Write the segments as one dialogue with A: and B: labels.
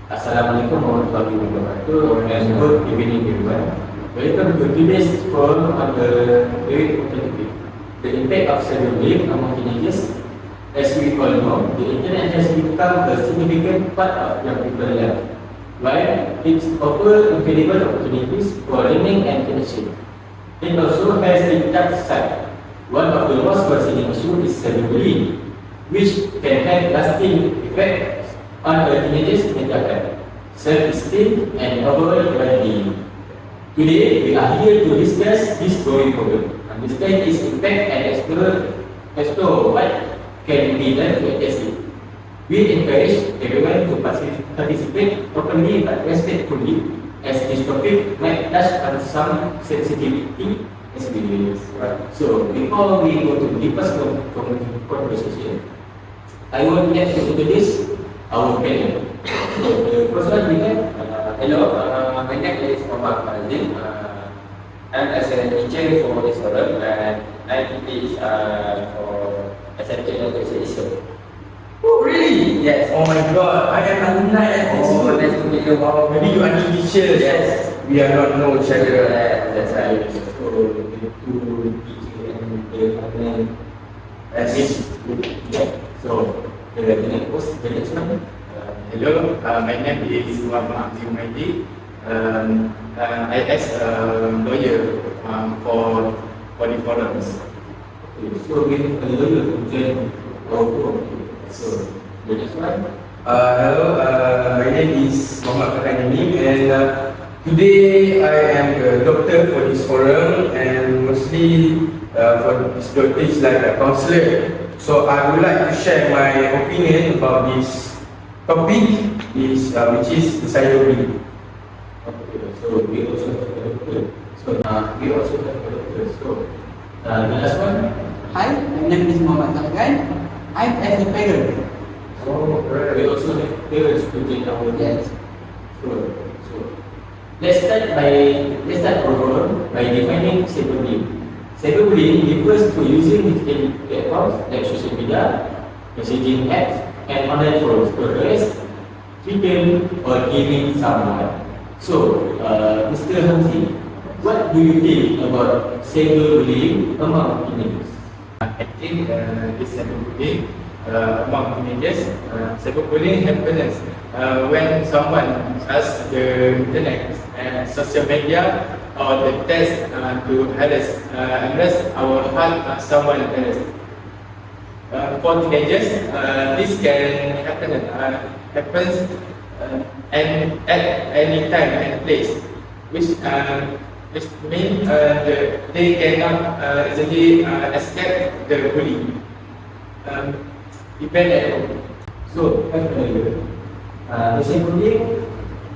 A: Assalamualaikum warahmatullahi wabarakatuh and good evening everyone. Welcome to today's forum on the very important topic, the impact of cyberbullying among teenagers. As we all know, the internet has become a significant part of young people's life. While it offers incredible opportunities for learning and connection, it also has a dark side. One of the most concerning issues is cyberbullying, which can have lasting effects on a teenager's mental health, self-esteem, and overall well-being. Today, we are here to discuss this growing problem, understand its impact, and explore what can be done to address it. We encourage everyone to participate openly but respectfully, as this topic might touch on some sensitivity experience. So, before we go to the deepest conversation, I would like to introduce our panel. So, the first one we have,
B: Hello, my name is Muhammad Mazin. I'm as a teacher for this forum and I teach for SMK Education.
C: Oh really?
B: Yes.
C: Oh my god, I am alumni at this school.
B: Nice to meet you.
C: Maybe you are new teachers.
B: Yes.
C: We are not know each other.
B: That's right.
A: so the two teacher and the panel.
C: Yes.
A: So, the next one.
D: Hello, my name is Muhammad Abdul Maidi. I as a lawyer for the forums.
A: So, we have a lawyer to join our forum. So, the next one.
C: Hello, my name is Muhammad Farhanini and today I am a doctor for this forum and mostly for this doctor is like a counselor. So I would like to share my opinion about this topic is which is the cyberbullying.
A: Okay, so we also have a doctor. So, we also have a doctor. So, the last one.
E: Hi, my name is Muhammad Afgan. I'm as a parent.
A: So, we also have parents to join our
E: Yes.
A: So let's start our forum by defining cyberbullying. Cyberbullying refers to using digital platforms like social media, messaging apps, and online forums to harass, threaten, or gaming someone. So, Mr. Hamzi, what do you think about cyberbullying among teenagers?
D: I think this cyberbullying among teenagers, cyberbullying happens when someone has the internet and social media or the test to harass or hurt someone else. For teenagers, this can happens and at any time and place, which means they cannot easily escape the bullying. Depend at home.
A: So, as a lawyer, the cyberbullying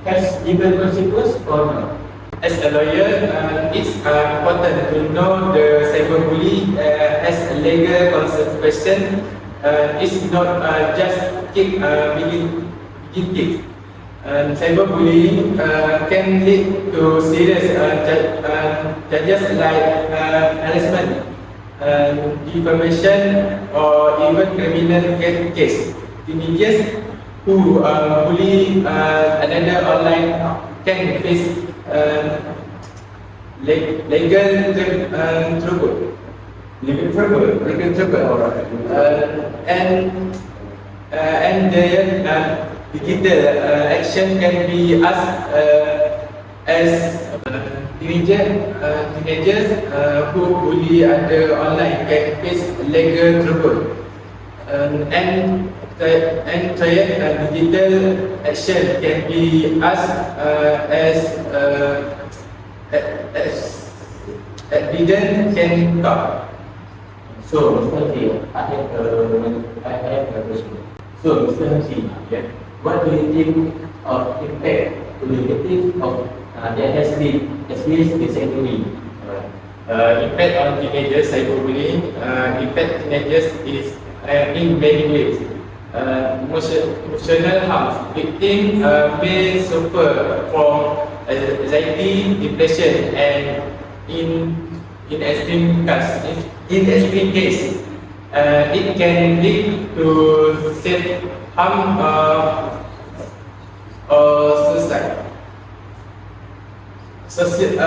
A: has legal consequences or not?
D: As a lawyer, it's important to know the cyberbullying has a legal consequence. It's not just kick begin kick. Cyberbullying can lead to serious charges like harassment, defamation, or even criminal case. Teenagers who bully another online can face legal trouble. Legal trouble.
A: Alright.
D: And their digital action can be as teenagers who bully other online can face legal trouble. And digital action can be as evidence can come.
A: So, Mr. Hamzi, I have a question. So, Mr. Hamzi, what do you think of impact to the negative of that has been experienced in cyberbullying?
D: Impact on teenagers cyberbullying affect teenagers is in many ways. Emotional harm. Victims may suffer from anxiety, depression, and in extreme case, it can lead to self-harm
C: or suicide. Second,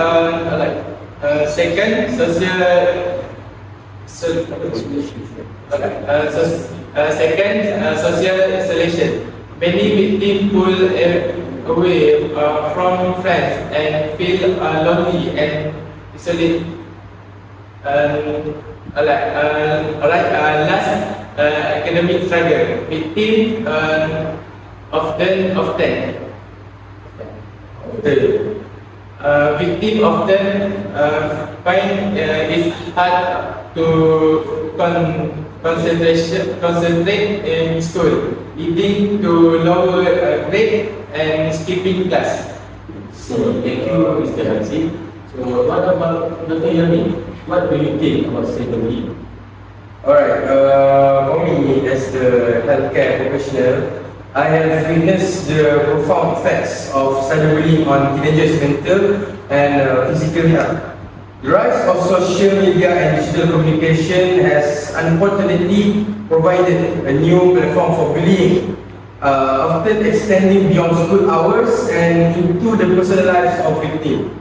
C: social isolation. Many victims pull away from friends and feel lonely and isolated. Last, academic struggle. Victims victim often find it hard to concentrate in school, leading to lower grade and skipping class.
A: So, thank you, Mr. Hansi. So, what about Dr. Yami? What do you think about cyberbullying?
C: Alright, for me as the healthcare professional, I have witnessed the profound effects of cyberbullying on teenagers' mental and physical health. The rise of social media and digital communication has unfortunately provided a new platform for bullying, often extending beyond school hours and into the personal lives of victims.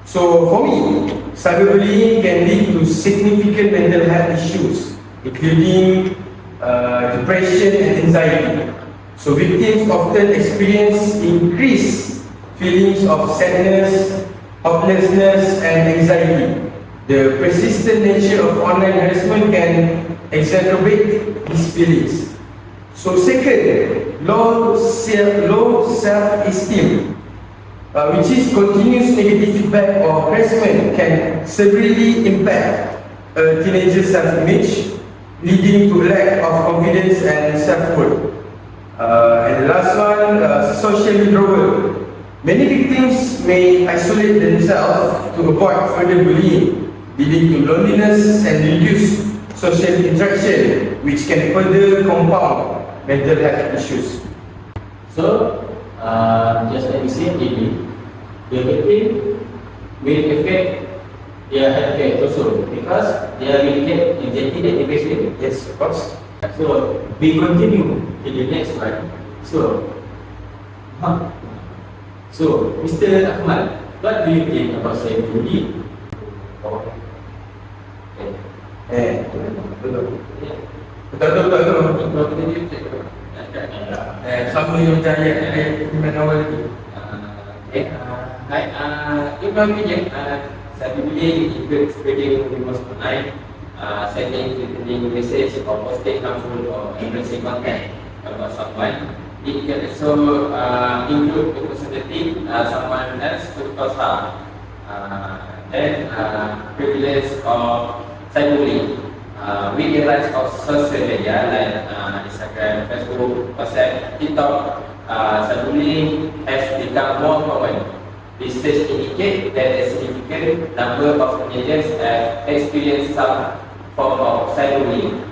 C: So for me, cyberbullying can lead to significant mental health issues, including depression and anxiety. So victims often experience increased feelings of sadness, hopelessness and anxiety. The persistent nature of online harassment can exacerbate these feelings. So second, low self-esteem, which is continuous negative feedback or harassment, can severely impact a teenager's self-image, leading to lack of confidence and self-worth. And the last one, social withdrawal. Many victims may isolate themselves to avoid further bullying, leading to loneliness and reduced social interaction, which can further compound mental health issues.
A: So, just like you said, maybe the victim will affect their healthcare also because they will get anxiety and depression.
C: Yes, of course.
A: So, we continue to the next one. So, Mr. Ahmad, what do you think about cyberbullying?
C: Sama yang macam ayat awal lagi.
B: In my opinion, cyberbullying includes spreading rumors online, sending, threatening message or posting harmful or embarrassing content about someone. It can also include the possibility someone else could cause harm. Then privilege of cyberbullying. With the rise of social media like Instagram, Facebook, WhatsApp, TikTok, cyberbullying has become more common. Research indicates that a significant number of teenagers have experienced some form of cyberbullying.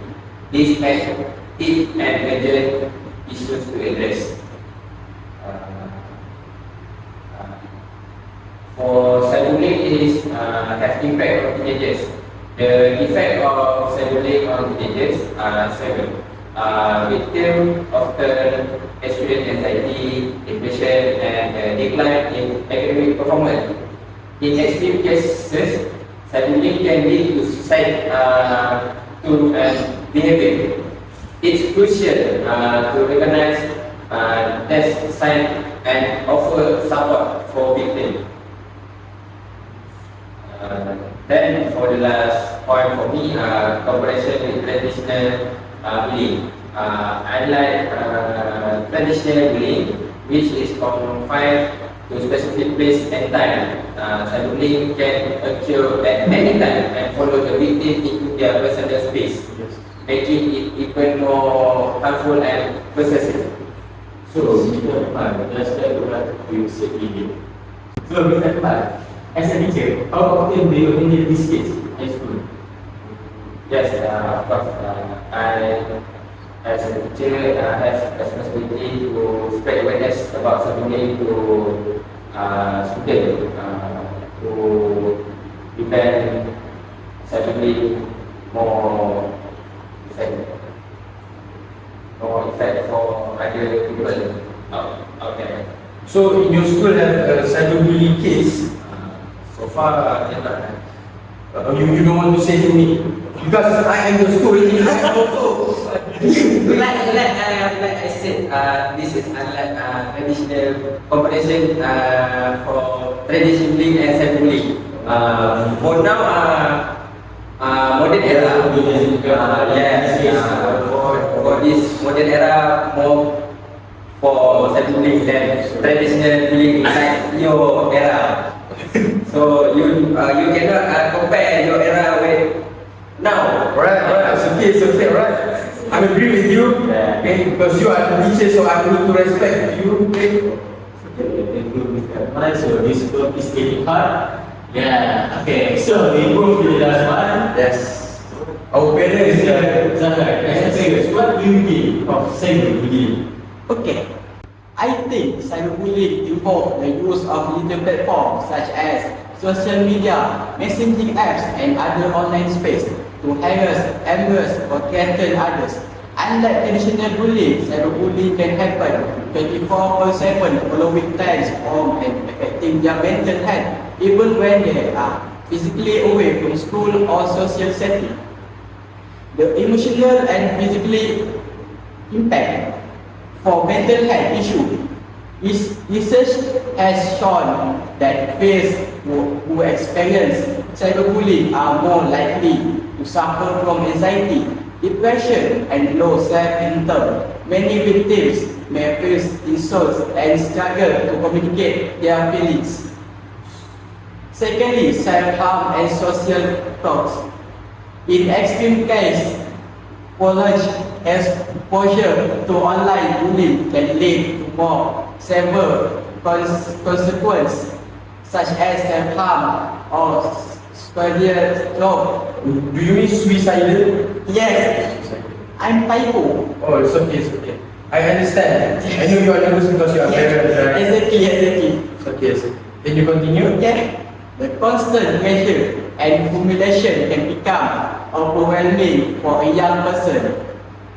B: This makes it an urgent issue to address. For cyberbullying has impact on teenagers. The effect of cyberbullying on teenagers are several. Victims often experience anxiety, depression, and decline in academic performance. In extreme cases, cyberbullying can lead to suicide behavior. It's crucial to recognize these signs and offer support for victims. Then for the last point for me, cooperation with traditional bullying. Unlike traditional bullying, which is confined to specific place and time, cyberbullying can occur at any time and follow the victim into their personal space, making it even more harmful and possessive.
A: So, Mr. Ahmad, just like what you said earlier. So, Mr. Ahmad, as a teacher, how often do you handle this case in school?
B: Yes, of course. I, as a teacher, have responsibility to spread awareness about cyberbullying to students to prevent cyberbullying more effect for other people out there.
C: So in your school have a cyberbullying case?
B: So far, tidak.
C: You don't want to say to me because I am the school. I also.
B: Like I said, this is unlike traditional competition for traditional bullying and cyberbullying. For now, modern era, for this modern era, more for cyberbullying than traditional bullying like your era. So you cannot compare your era with now.
C: Right. It's okay, right? I agree with you.
A: Yeah.
C: Okay, because you are the teacher, so I need to respect you. Okay.
A: Thank you, Mr. Ahmad. So this work is getting hard. Yeah. Okay. So we move to the last one.
C: Yes. Our parents.
A: Zahra, as a parent, what do you think of cyberbullying?
E: Okay. I think cyberbullying involves the use of digital platforms such as social media, messaging apps, and other online space to harass, embarrass, or threaten others. Unlike traditional bullying, cyberbullying can happen 24/7 following times from and affecting their mental health even when they are physically away from school or social setting. The emotional and physically impact for mental health issue. Research has shown that peers who experience cyberbullying are more likely to suffer from anxiety, depression, and low self-esteem. Many victims may face insults and struggle to communicate their feelings. Secondly, self-harm and social talks. In extreme case, prolonged exposure to online bullying can lead to more severe consequences such as self-harm or severe stroke.
C: Do you mean suicidal?
E: Yes, I'm typo.
C: Oh, it's okay. I understand. I know you are nervous because you are parent, right?
E: Exactly.
C: It's okay. Can you continue?
E: Okay. The constant pressure and humiliation can become overwhelming for a young person.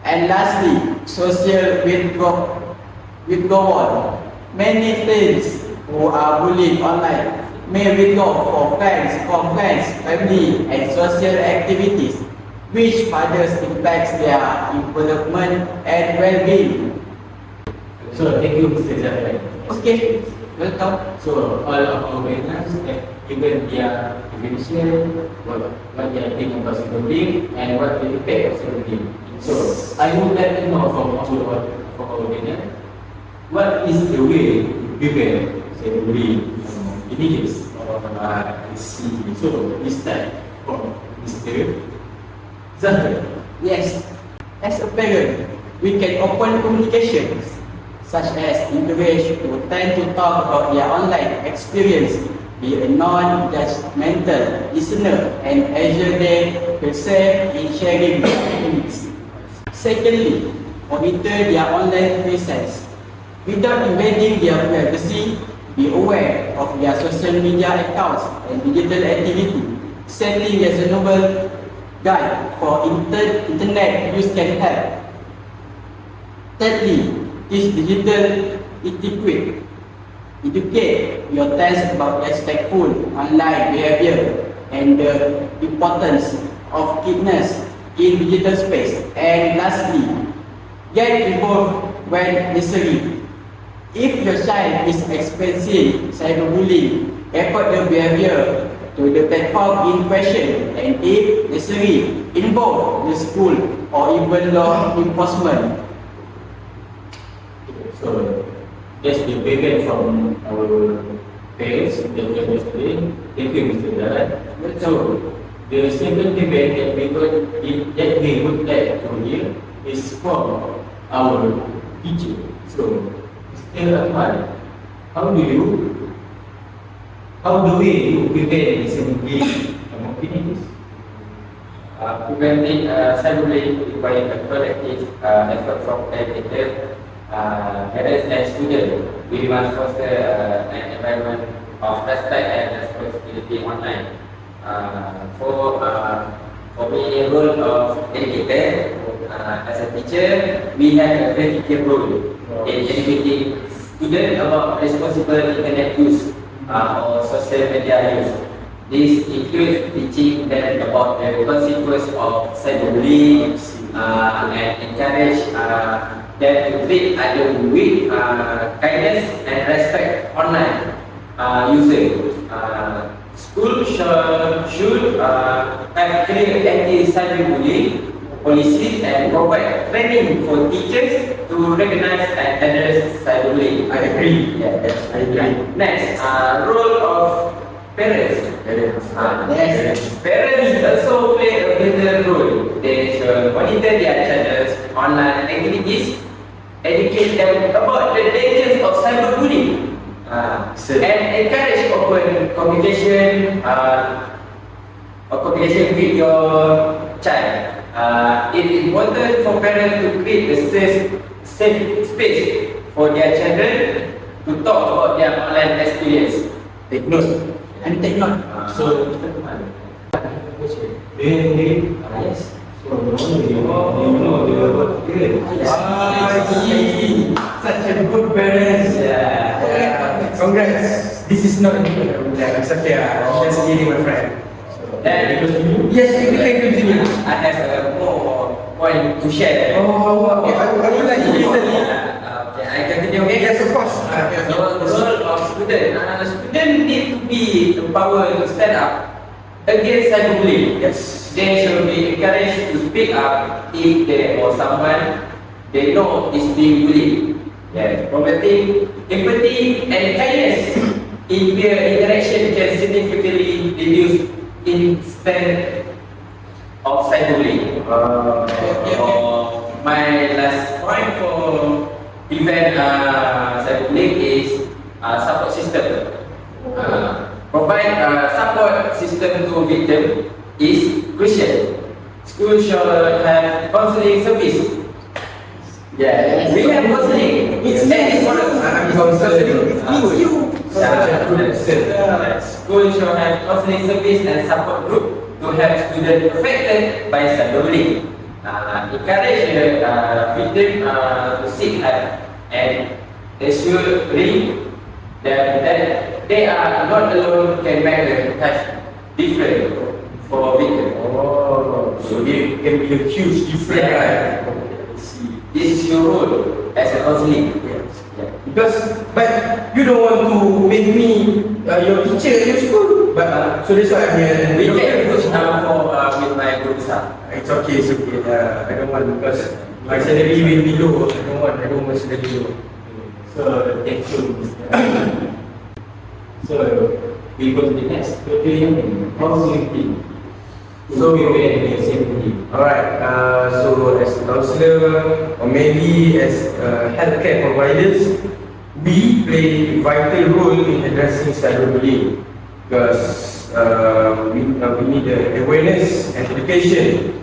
E: And lastly, social withdrawal. Many teens who are bullied online may withdraw from friends, family, and social activities, which further impacts their development and well-being.
A: So thank you, Mr. Zahra.
E: Okay, welcome.
A: So all of our parents have given their definition, what they think about cyberbullying and what the impact of cyberbullying. So I would like to know from our parents, what is the way to prevent cyberbullying in Egypt? I see. So this time from Mr. Zahra.
E: Yes, as a parent, we can open communications, such as encourage to tend to talk about their online experience, be a non-judgmental listener, and ensure they feel safe in sharing their feelings. Secondly, monitor their online presence. Without invading their privacy, be aware of their social media accounts and digital activity. Setting a reasonable guide for internet use can help. Thirdly, teach digital etiquette. Educate your teens about respectful online behavior and the importance of kindness in digital space. And lastly, get involved when necessary. If your child is experiencing cyberbullying, report the behavior to the platform in question, and if necessary, involve the school or even law enforcement.
A: So that's the prevent from our parents that we are yesterday. Thank you, Mr. Zahra. So the second debate that we would like to hear is from our teacher. So Mr. Ahmad, how do we prevent cyberbullying among teenagers?
B: Preventing cyberbullying requires a collective effort from educators, parents, and students. We must foster an environment of respect and responsibility online. For me, the role of educator as a teacher, we have a critical role in educating students about responsible internet use or social media use. This includes teaching them about the consequences of cyberbullying and encourage them to treat others with kindness and respect online users. School should have clear anti-cyberbullying policies and provide training for teachers to recognize and address cyberbullying.
C: I agree.
B: Yeah,
C: Yes, I agree.
B: Next, role of parents. Parents also play a vital role. They should monitor their children's online activities, educate them about the dangers of cyberbullying, and encourage open communication with your child. It's important for parents to create a safe space for their children to talk about their online experience.
C: Take note.
E: And take note.
A: So,
B: Yes.
A: So, you know the word good.
C: I see. Such a good parents.
B: Yeah.
C: Congrats. This is not a good It's okay. I'm just kidding, my friend.
B: Then
C: Yes, we can continue.
B: I have more point to share.
C: Oh, okay. I would like to listen.
B: Okay, I continue. Okay.
C: Yes, of course.
B: The role of student. Student need to be empowered to stand up against cyberbullying.
C: Yes.
B: They should be encouraged to speak up if they or someone they know is being bullied. Yeah, promoting empathy and kindness in peer interaction can significantly reduce instance of cyberbullying. My last point for prevent cyberbullying is support system. Provide support system to victim is crucial. Schools should have counseling service. Yeah, we have counseling.
E: It's
C: I'm counseling.
E: It's you.
C: Such a good person.
B: Schools should have counseling service and support group to help students affected by cyberbullying. Encourage victim to seek help and ensuring that they are not alone can make a difference for victims.
C: Oh, so it can be a huge difference, right?
B: This is your role as a counseling.
C: Because, but you don't want to make me your teacher in your school. But so that's why I'm here.
B: We can push for with my group staff.
C: It's okay, it's okay. I don't want because my salary will be low. I don't want salary low.
A: So, thank you, Mr. So, we go to the next. How do you think?
C: So,
A: prevent the safety.
C: Alright, so as a counselor or maybe as healthcare providers, we play a vital role in addressing cyberbullying because we need awareness and education,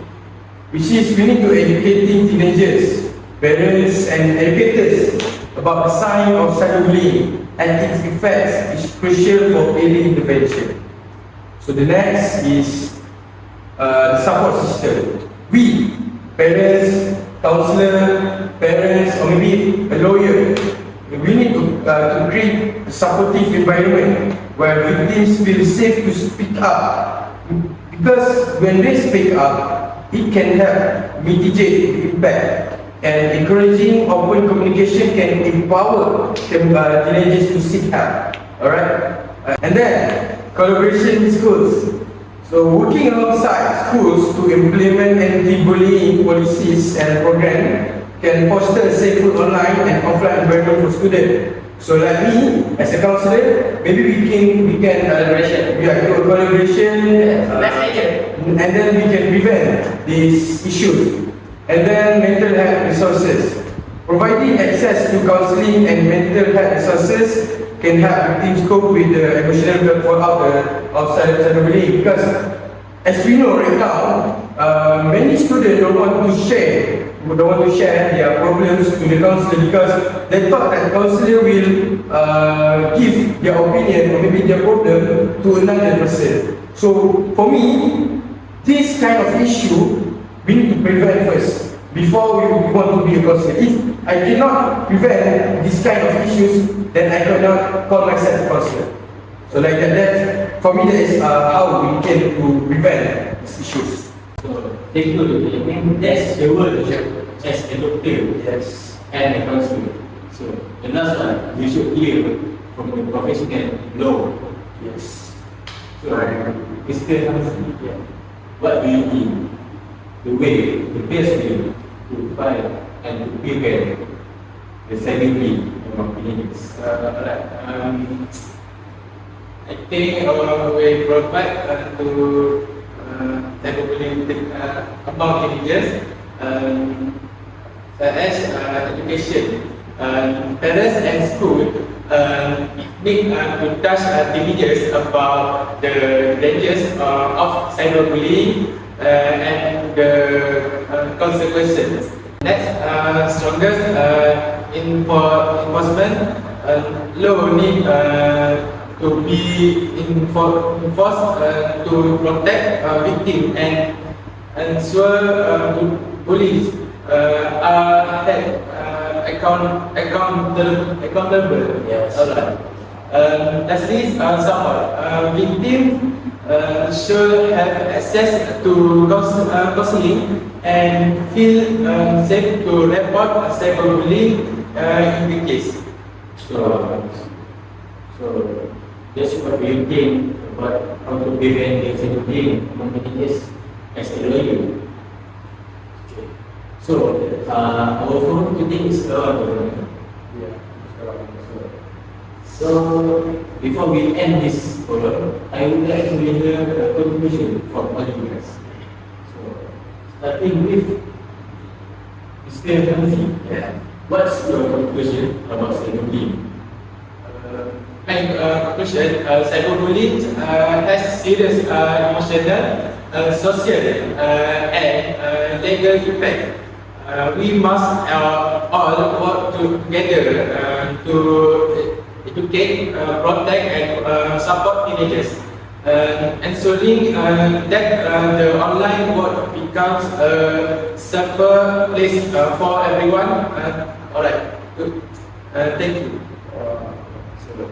C: which is we need to educating teenagers, parents and educators about the sign of cyberbullying and its effects is crucial for early intervention. So the next is the support system. We, parents, counselor, parents, or maybe a lawyer, we need to create a supportive environment where victims feel safe to speak up. Because when they speak up, it can help mitigate the impact. And encouraging open communication can empower teenagers to seek help. Alright? And then, collaboration with schools. So working alongside schools to implement anti-bullying policies and programs can foster a safer online and offline environment for students. So like me, as a counselor, maybe we can
B: Collaboration.
C: do a collaboration,
B: Let's
C: and then we can prevent these issues. And then mental health resources. Providing access to counseling and mental health resources can help victims cope with the emotional fallout of cyberbullying. Because as we know right now, many students don't want to share their problems to the counselor because they thought that counselor will give their opinion or maybe their problem to another person. So for me, this kind of issue we need to prevent first before we want to be a counselor. If I cannot prevent this kind of issues, then I cannot call myself a counselor. So like that for me that is how we can to prevent these issues.
A: So, thank you, Dr. Yamin. That's the word as a doctor,
C: Yes.
A: and a counselor. So, the last one, we should hear from the professional law.
C: Yes.
A: So, Mr. Hamzi, what do you think the best way to fight and to prevent the cyberbullying among teenagers?
D: I think we provide to cyberbullying among teenagers such as education. Parents and school need to touch teenagers about the dangers of cyberbullying and the consequences. Next, strongest enforcement law need to be enforced to protect victims and ensure bullies are held accountable.
A: Yes.
D: Alright. Lastly, support. Victims should have access to counseling and feel safe to report cyberbullying in the case.
A: So that's what we think about how to prevent the cyberbullying among teenagers as a lawyer. Okay. So, our forum today is around. So, before we end this forum, I would like to hear a conclusion from all you guys. So, starting with Mr. Hamzi, what's your conclusion about cyberbullying?
D: My conclusion, cyberbullying has serious emotional, social, and legal impact. We must all work together to educate, protect, and support teenagers, ensuring that the online world becomes a safer place for everyone. Alright, good. Thank you.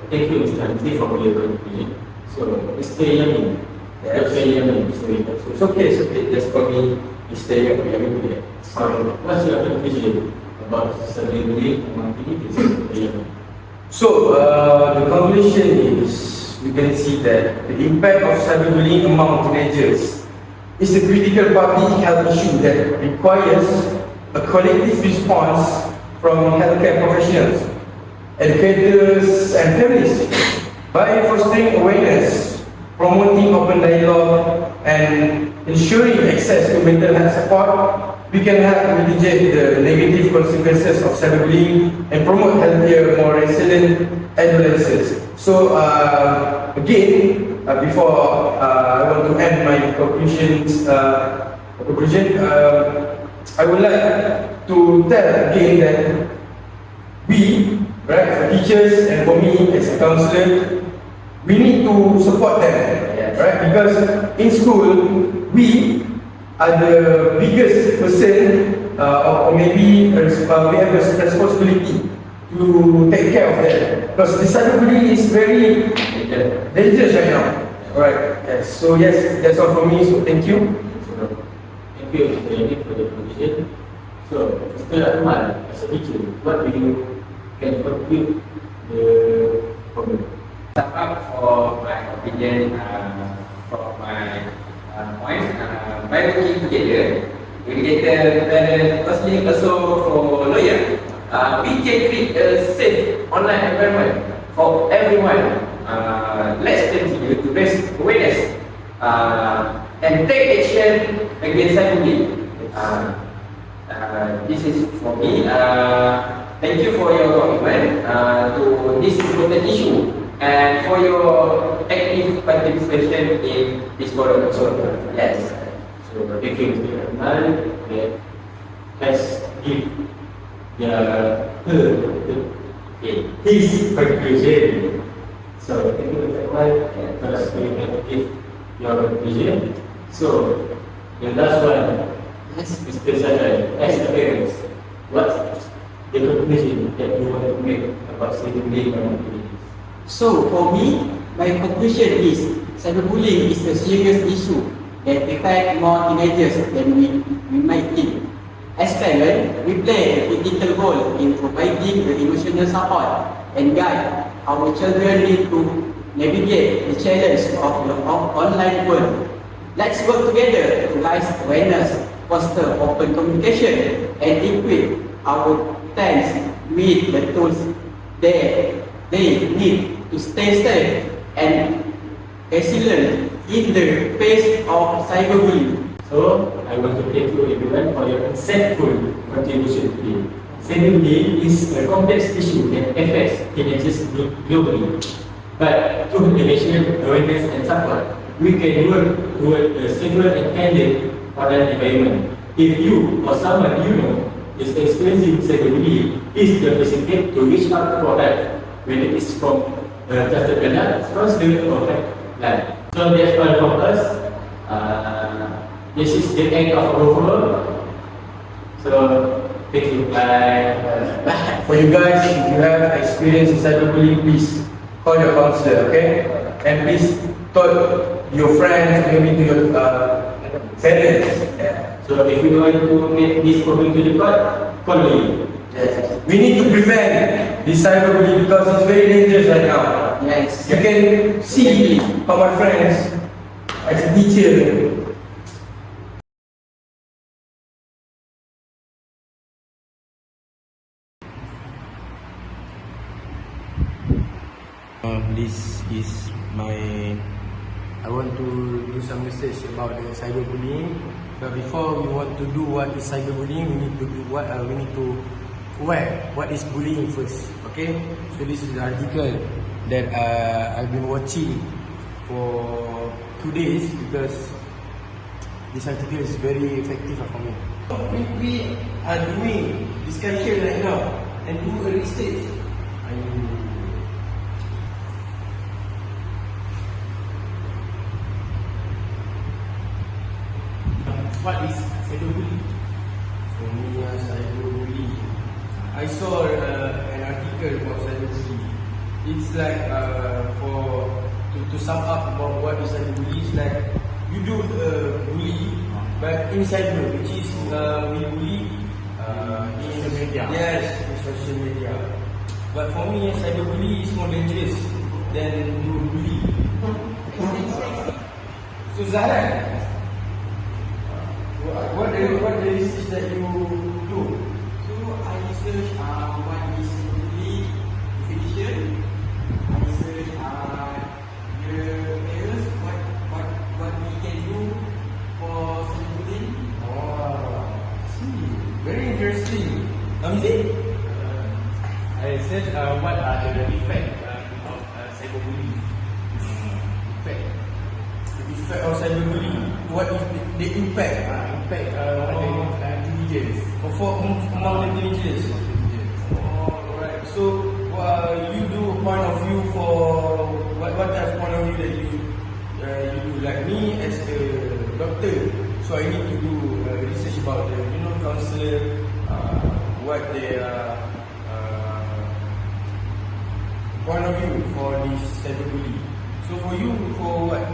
A: Thank you, Mr. Hamzi, for your conclusion. So, Mr. Yamin, Dr. Yamin, sorry,
C: It's okay. Just call me Mr. Yamin.
A: So, what's your conclusion about cyberbullying among teenagers, Dr. Yamin?
C: So, the conclusion is, we can see that the impact of cyberbullying among teenagers is a critical public health issue that requires a collective response from healthcare professionals, educators, and families. By fostering awareness, promoting open dialogue, and ensuring access to mental health support, we can help mitigate the negative consequences of cyberbullying and promote healthier, more resilient adolescents. So, again, before I want to end my conclusion, I would like to tell again that we, right, for teachers and for me as a counselor, we need to support them, right? Because in school, we are the biggest person, or maybe we have a responsibility to take care of them. Because the cyberbullying is very dangerous right now. Alright, yes. So yes, that's all from me. So thank you.
A: So, thank you, Mr. Yamin, for the conclusion. So, Mr. Ahmad, as a teacher, what do you can contribute the problem?
B: Sum up for my opinion, for my points, by working together, educator, parent, counseling, also for lawyer, we can create a safe online environment for everyone. Let's continue to raise awareness and take action against cyberbullying. This is for me. Thank you for your commitment to this important issue and for your active participation in this forum. So, yes.
A: So, thank you, Mr. Ahmad, that has given his conclusion. So, thank you, Mr. Ahmad, for giving your conclusion. So, the last one, Mr. Sajai, as a conclusion that you want to make about cyberbullying among teenagers?
E: So for me, my conclusion is cyberbullying is a serious issue that affects more teenagers than we might think. As parents, we play a critical role in providing the emotional support and guide our children need to navigate the challenge of the online world. Let's work together to raise awareness, foster open communication, and equip our teens with the tools they need to stay safe and resilient in the face of cyberbullying.
A: So, I want to thank you everyone for your insightful contribution today. Cyberbullying is a complex issue that affects teenagers globally. But through innovation, awareness and support, we can work toward a safer and kinder online environment. If you or someone you know is experiencing cyberbullying, please don't hesitate to reach out for help, whether it is from a trusted adult, counselor or helpline. So that's all from us. This is the end of our work. So, thank you. Bye.
C: For you guys, if you have experience in cyberbullying, please call your counselor, okay? And please talk to your friends, maybe to your parents. Yeah.
A: So, if you want to make this problem to the court, call me.
E: Yes.
C: We need to prevent this cyberbullying because it's very dangerous right now.
E: Yes.
C: You can see how my friends, as a teacher, this is I want to do some research about the cyberbullying. But before we want to do what is cyberbullying, we need to do we need to aware what is bullying first. Okay, so this is the article that I've been watching for 2 days because this article is very effective for me. We are doing discussion right now and do a research.
D: What is cyberbullying?
C: For me, cyberbullying. I saw an article about cyberbullying. It's like to sum up about what is cyberbullying. It's like you do bully, but in cyber, which is we bully in
D: Social media.
C: Yes, in social media. But for me, cyberbullying is more dangerous than you bully. So Zahra, what the research that you do?
E: So I research what is bullying definition. I research the areas what we can do for cyberbullying.
C: Oh, see, very interesting. Amzi?
D: I said what are the effects of cyberbullying?
C: The effect of cyberbullying. What is the impact?
D: Impact on the teenagers.
C: Among the teenagers. Oh, alright. So you do a point of view for what type of point of view that you do? Like me as a doctor, so I need to do research about the counselor, what their point of view for this cyberbullying. So for you, for what?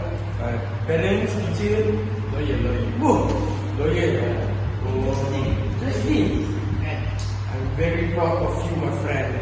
C: Parents, teacher,
D: Lawyer.
C: oh, lawyer. Oh, interesting. I'm very proud of you, my friend.